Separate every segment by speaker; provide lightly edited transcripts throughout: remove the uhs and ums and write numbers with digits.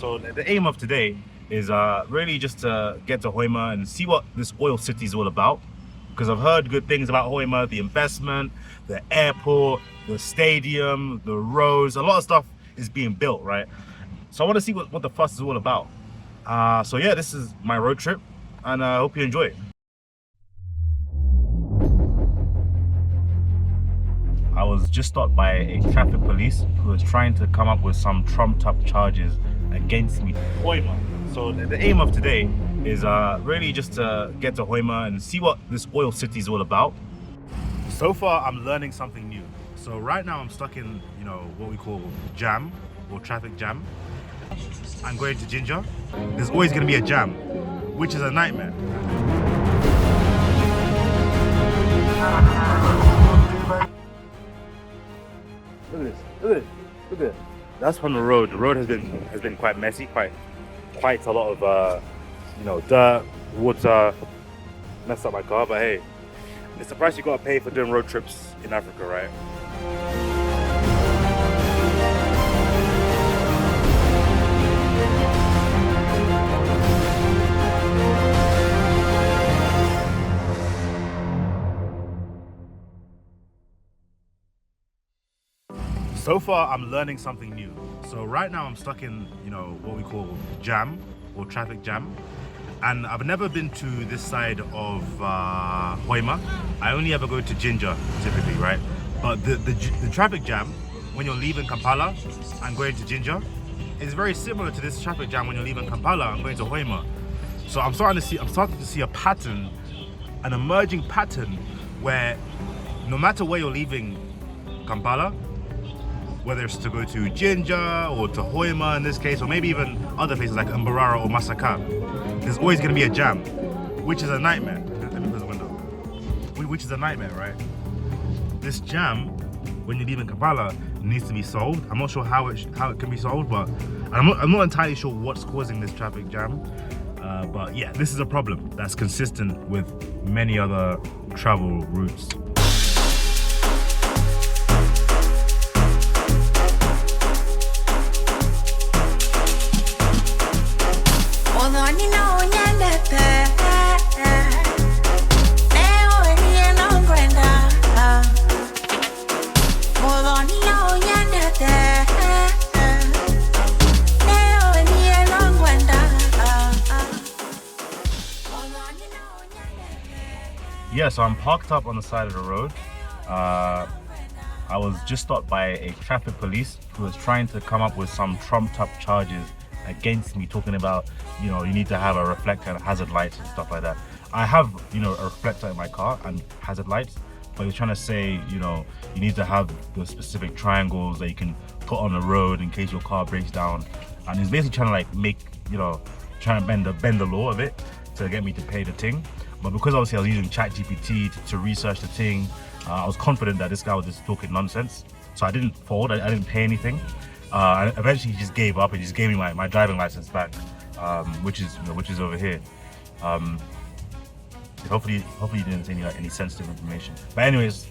Speaker 1: So the aim of today is really just to get to Hoima and see what this oil city is all about. Because I've heard good things about Hoima, the investment, the airport, the stadium, the roads, a lot of stuff is being built, right? So I want to see what the fuss is all about. So yeah, this is my road trip, and I hope you enjoy it. I was just stopped by a traffic police who was trying to come up with some trumped up charges against me. Hoima. So the aim of today is really just to get to Hoima and see what this oil city is all about. So far, I'm learning something new. So right now I'm stuck in, what we call jam or traffic jam. I'm going to Ginger. There's always going to be a jam, which is a nightmare. Look at this, look at it, look at it. That's from the road. The road has been quite messy, quite a lot of dirt, water, messed up my car, but hey, it's the price you gotta pay for doing road trips in Africa, right? So far, I'm learning something new. So right now I'm stuck in, what we call jam or traffic jam. And I've never been to this side of Hoima. I only ever go to Ginger typically, right? But the traffic jam when you're leaving Kampala and going to Ginger is very similar to this traffic jam when you're leaving Kampala and going to Hoima. So I'm starting to see a pattern, an emerging pattern where no matter where you're leaving Kampala, whether it's to go to Ginger or to Hoima in this case, or maybe even other places like Mbarara or Masaka, there's always going to be a jam, which is a nightmare. Let me close the window. Which is a nightmare, right? This jam, when you're leaving Kampala, needs to be solved. I'm not sure how it can be solved, but I'm not entirely sure what's causing this traffic jam. But yeah, this is a problem that's consistent with many other travel routes. Yeah, so I'm parked up on the side of the road. I was just stopped by a traffic police who was trying to come up with some trumped up charges against me, talking about, you need to have a reflector and hazard lights and stuff like that. I have, a reflector in my car and hazard lights, but he's trying to say, you need to have the specific triangles that you can put on the road in case your car breaks down. And he's basically trying to trying to bend the law a bit to get me to pay the thing. But because obviously I was using ChatGPT to research the thing, I was confident that this guy was just talking nonsense. So I didn't fold, I didn't pay anything. And eventually he just gave up and just gave me my driving license back, which is over here. Hopefully you didn't say any sensitive information. But anyways,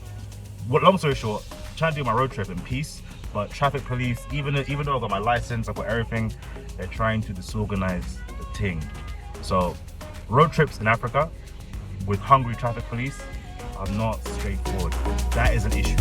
Speaker 1: long story short, I'm trying to do my road trip in peace, but traffic police, even though I've got my license, I've got everything, they're trying to disorganize the thing. So road trips in Africa with hungry traffic police are not straightforward. That is an issue.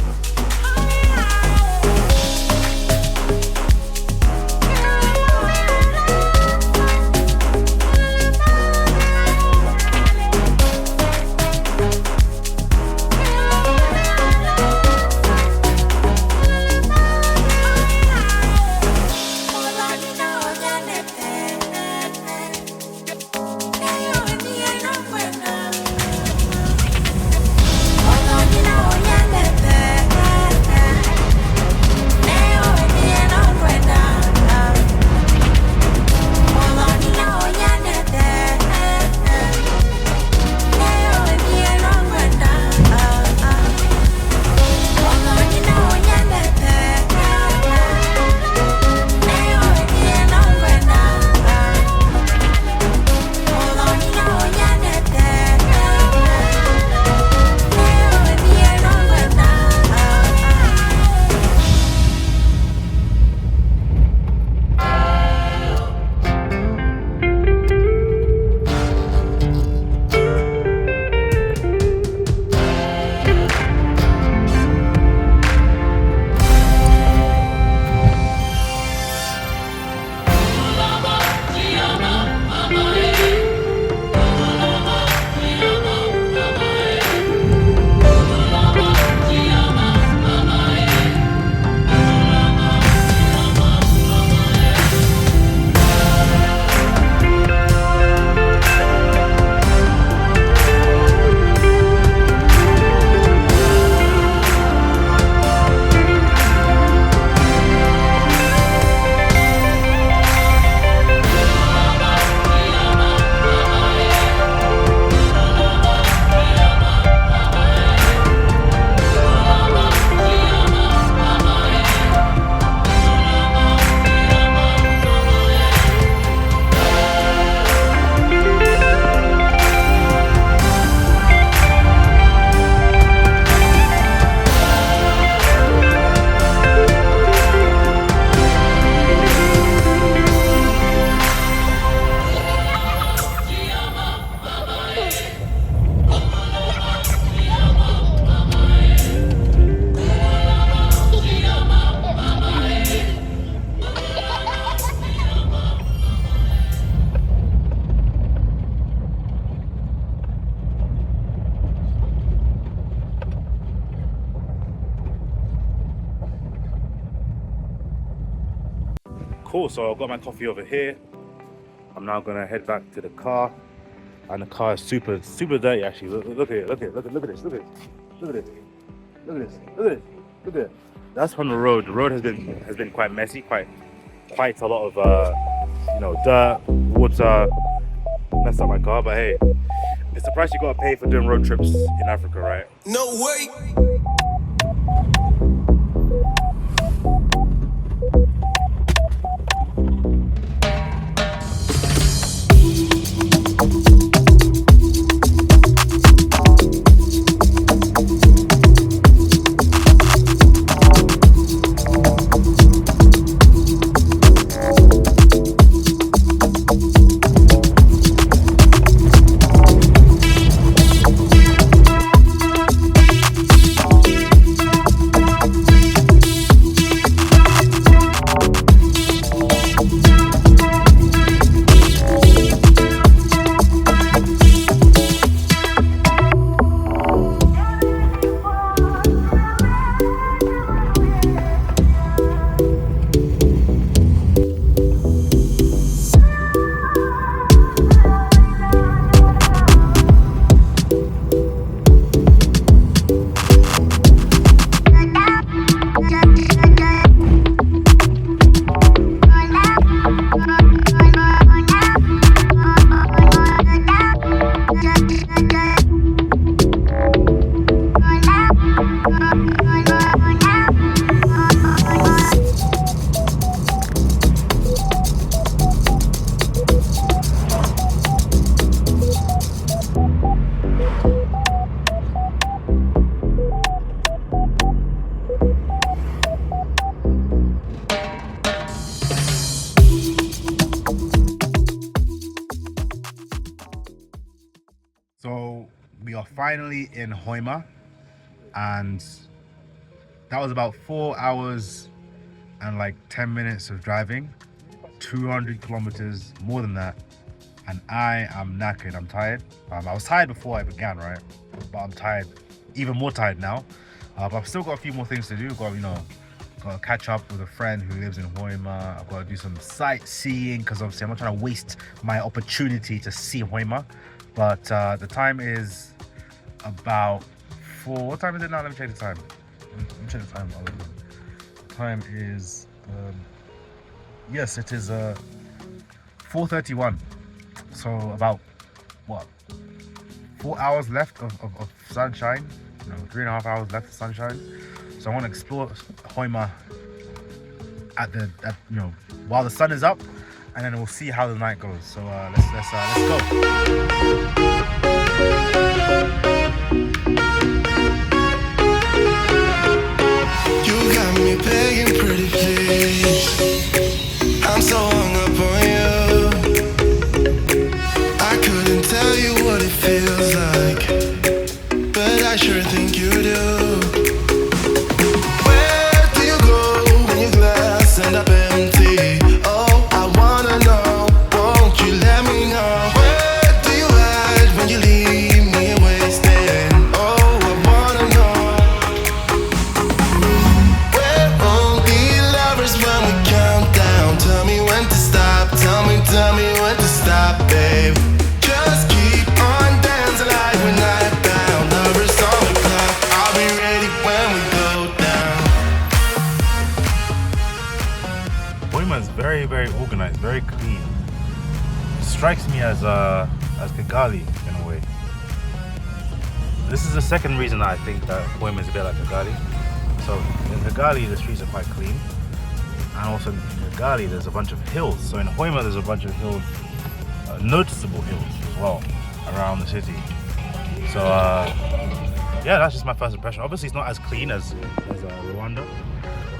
Speaker 1: cool. So I've got my coffee over here. I'm now gonna head back to the car, and the car is super dirty actually. Look at it. Look at this. Look at this. Look at this. Look at this. Look at this. Look at it. That's from the road. The road has been quite messy, quite a lot of dirt, water, messed up my car. But hey, it's the price you gotta pay for doing road trips in Africa, right?
Speaker 2: No way.
Speaker 1: So we are finally in Hoima, and that was about 4 hours and like 10 minutes of driving, 200 kilometers, more than that. And I am knackered, I'm tired. I was tired before I began, right? But I'm tired, even more tired now. But I've still got a few more things to do. Got to catch up with a friend who lives in Hoima. I've got to do some sightseeing because obviously I'm not trying to waste my opportunity to see Hoima. But the time is about 4. What time is it now? Let me check the time. Let me check the time. The time is yes, it is 4:31. So about what? 4 hours left of sunshine. 3.5 hours left of sunshine. So I want to explore Hoima while the sun is up, and then we'll see how the night goes. So let's go.
Speaker 2: You got me begging, pretty please. I'm so hung up on you. I couldn't tell you what it feels like, but I sure think you do. Where do you go when your glass ends up empty? Oh, I wanna know. Won't you let me know? Where do you hide when you leave me wasted? Oh, I wanna know. We're only lovers when we count down. Tell me when to stop. Tell me when to stop, babe. Just keep on dancing like we're not bound. Lovers on the clock. I'll be ready when we go down.
Speaker 1: Hoima is very, very organized, very clean. It strikes me as Kigali in a way. This is the second reason I think that Hoima is a bit like Kigali. So in Kigali, the streets are quite clean, and also in Kigali, there's a bunch of hills. So in Hoima, there's a bunch of hills, noticeable hills as well around the city. So yeah, that's just my first impression. Obviously, it's not as clean as Rwanda or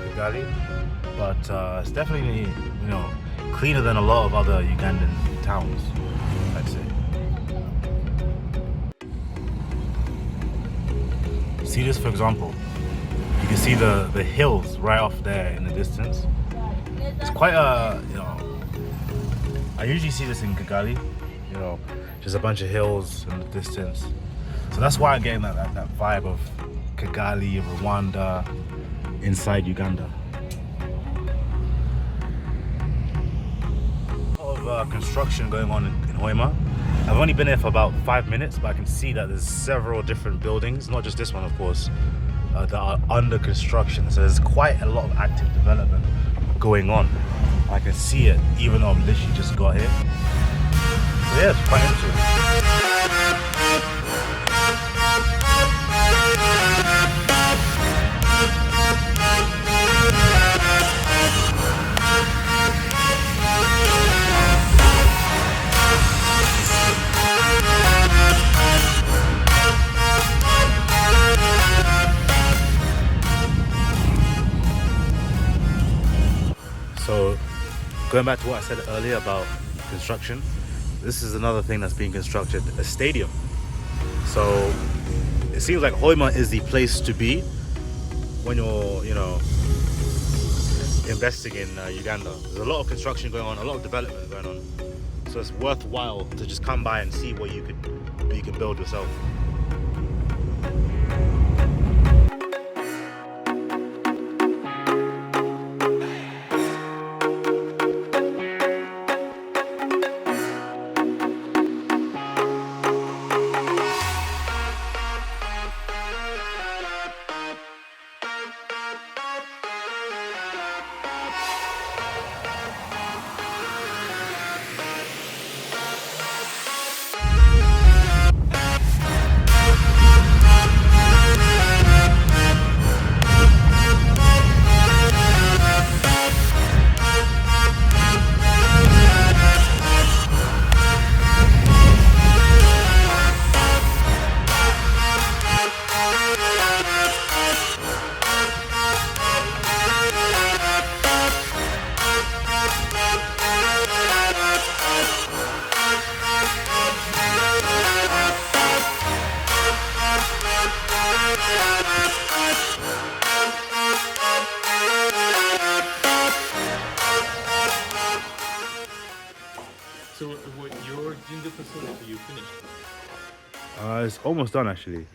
Speaker 1: Kigali, but it's definitely cleaner than a lot of other Ugandan towns, I'd say. See this, for example. You can see the hills right off there in the distance. It's quite I usually see this in Kigali, just a bunch of hills in the distance. So that's why I'm getting that vibe of Kigali, Rwanda, inside Uganda. construction going on in Hoima. I've only been here for about 5 minutes, but I can see that there's several different buildings, not just this one, of course, that are under construction. So there's quite a lot of active development going on. I can see it, even though I'm literally just got here. So yeah, it's quite interesting. So, going back to what I said earlier about construction, this is another thing that's being constructed, a stadium. So, it seems like Hoima is the place to be when you're, investing in Uganda. There's a lot of construction going on, a lot of development going on. So it's worthwhile to just come by and see what you can build yourself.
Speaker 3: So what your ginger facility you finished?
Speaker 1: It's almost done actually.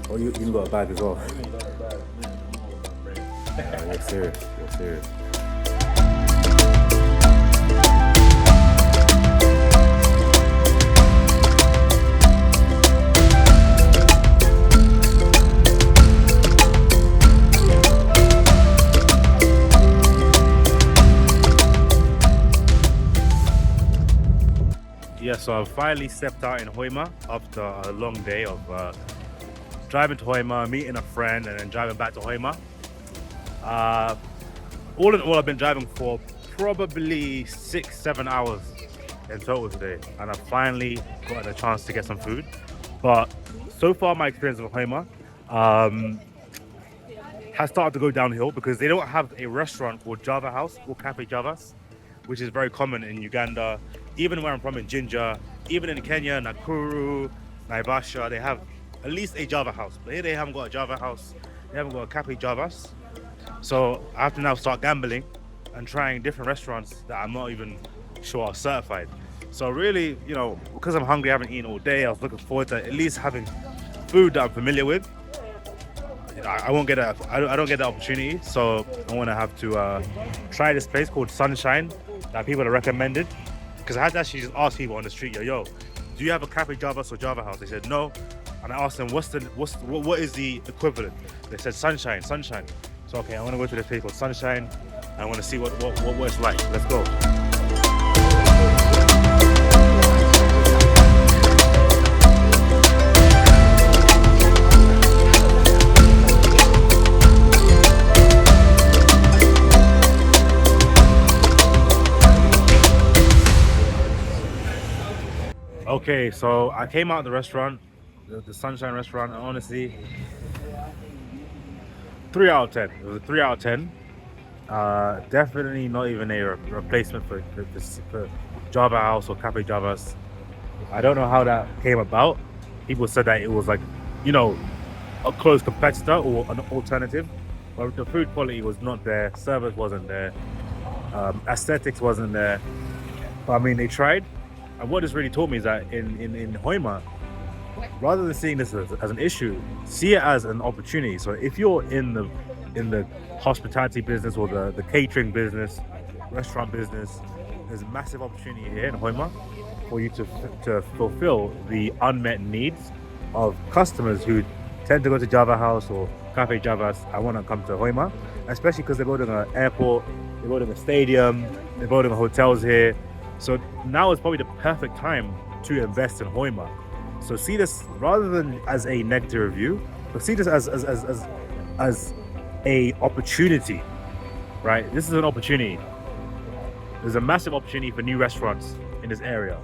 Speaker 1: Oh, you even got a bag as well. You're serious. You're serious. Yeah, so I finally stepped out in Hoima after a long day of driving to Hoima, meeting a friend, and then driving back to Hoima. All in all, I've been driving for probably 6-7 hours in total today, and I've finally gotten a chance to get some food. But so far, my experience with Hoima has started to go downhill because they don't have a restaurant called Java House or Cafe Javas, which is very common in Uganda. Even where I'm from in Jinja, even in Kenya, Nakuru, Naivasha, they have at least a Java house. But here they haven't got a Java house, they haven't got a Cafe Javas. So I have to now start gambling and trying different restaurants that I'm not even sure are certified. So really, because I'm hungry, I haven't eaten all day, I was looking forward to at least having food that I'm familiar with. I won't get I don't get the opportunity, so I want to have to try this place called Sunshine that people have recommended. Because I had to actually just ask people on the street, yo, do you have a Cafe Javas or Java House? They said no, and I asked them what is the equivalent? They said Sunshine. So okay, I want to go to this place called Sunshine, and I want to see what it's like. Let's go. Okay, so I came out of the restaurant, the Sunshine restaurant, and honestly, 3 out of 10. It was a 3 out of 10. Definitely not even a replacement for Java House or Cafe Javas. I don't know how that came about. People said that it was like, you know, a close competitor or an alternative, but the food quality was not there, service wasn't there, aesthetics wasn't there. But I mean, they tried, and what this really taught me is that in Hoima, rather than seeing this as an issue, see it as an opportunity. So if you're in the hospitality business or the catering business, restaurant business, there's a massive opportunity here in Hoima for you to fulfill the unmet needs of customers who tend to go to Java House or Cafe Javas. I want to come to Hoima, especially because they're building an airport, they're building a stadium, they're building hotels here. So now is probably the perfect time to invest in Hoima. So see this rather than as a negative review, but see this as a opportunity, right? This is an opportunity. There's a massive opportunity for new restaurants in this area.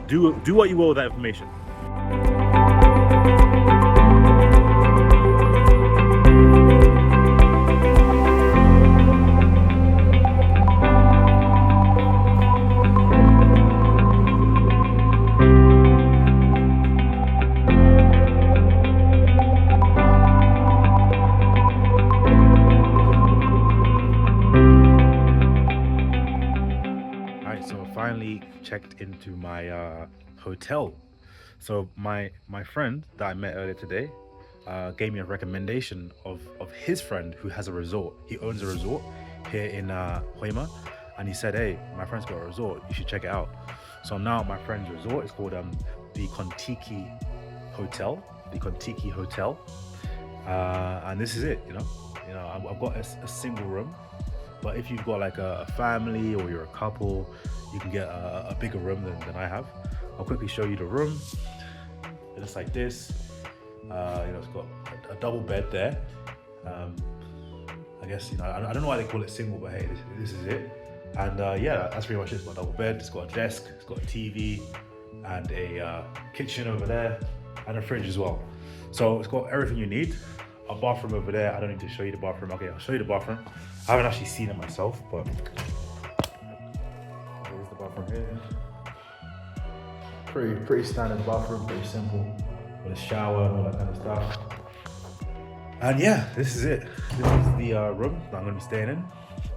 Speaker 1: Do what you will with that information. Finally checked into my hotel. So my friend that I met earlier today gave me a recommendation of his friend who has a resort. He owns a resort here in Hoima, and he said, hey, my friend's got a resort, you should check it out. So now at my friend's resort, it's called the Kontiki Hotel, and this is it. You know I've got a single room, but if you've got like a family or you're a couple, you can get a bigger room than I have. I'll quickly show you the room. It looks like this. It's got a double bed there. I guess, I don't know why they call it single, but hey, this is it. And yeah, that's pretty much it. It's got a double bed, it's got a desk, it's got a TV, and a kitchen over there, and a fridge as well. So it's got everything you need. A bathroom over there. I don't need to show you the bathroom. Okay, I'll show you the bathroom. I haven't actually seen it myself, but here's the bathroom here. Pretty standard bathroom, pretty simple, with a shower and all that kind of stuff. And yeah, this is it. This is the room that I'm going to be staying in.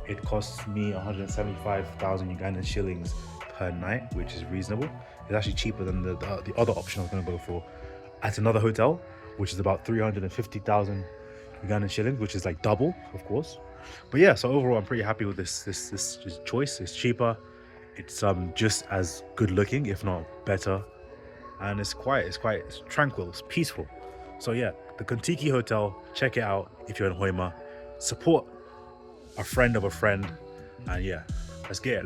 Speaker 1: It costs me 175,000 Ugandan shillings per night, which is reasonable. It's actually cheaper than the other option I was going to go for at another hotel, which is about 350,000 Ugandan shillings, which is like double, of course. But yeah, so overall, I'm pretty happy with this choice. It's cheaper. It's just as good looking, if not better, and it's tranquil, it's peaceful. So yeah, the Kontiki Hotel, check it out if you're in Hoima. Support a friend of a friend, and yeah, let's get it.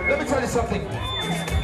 Speaker 4: Let me tell you something.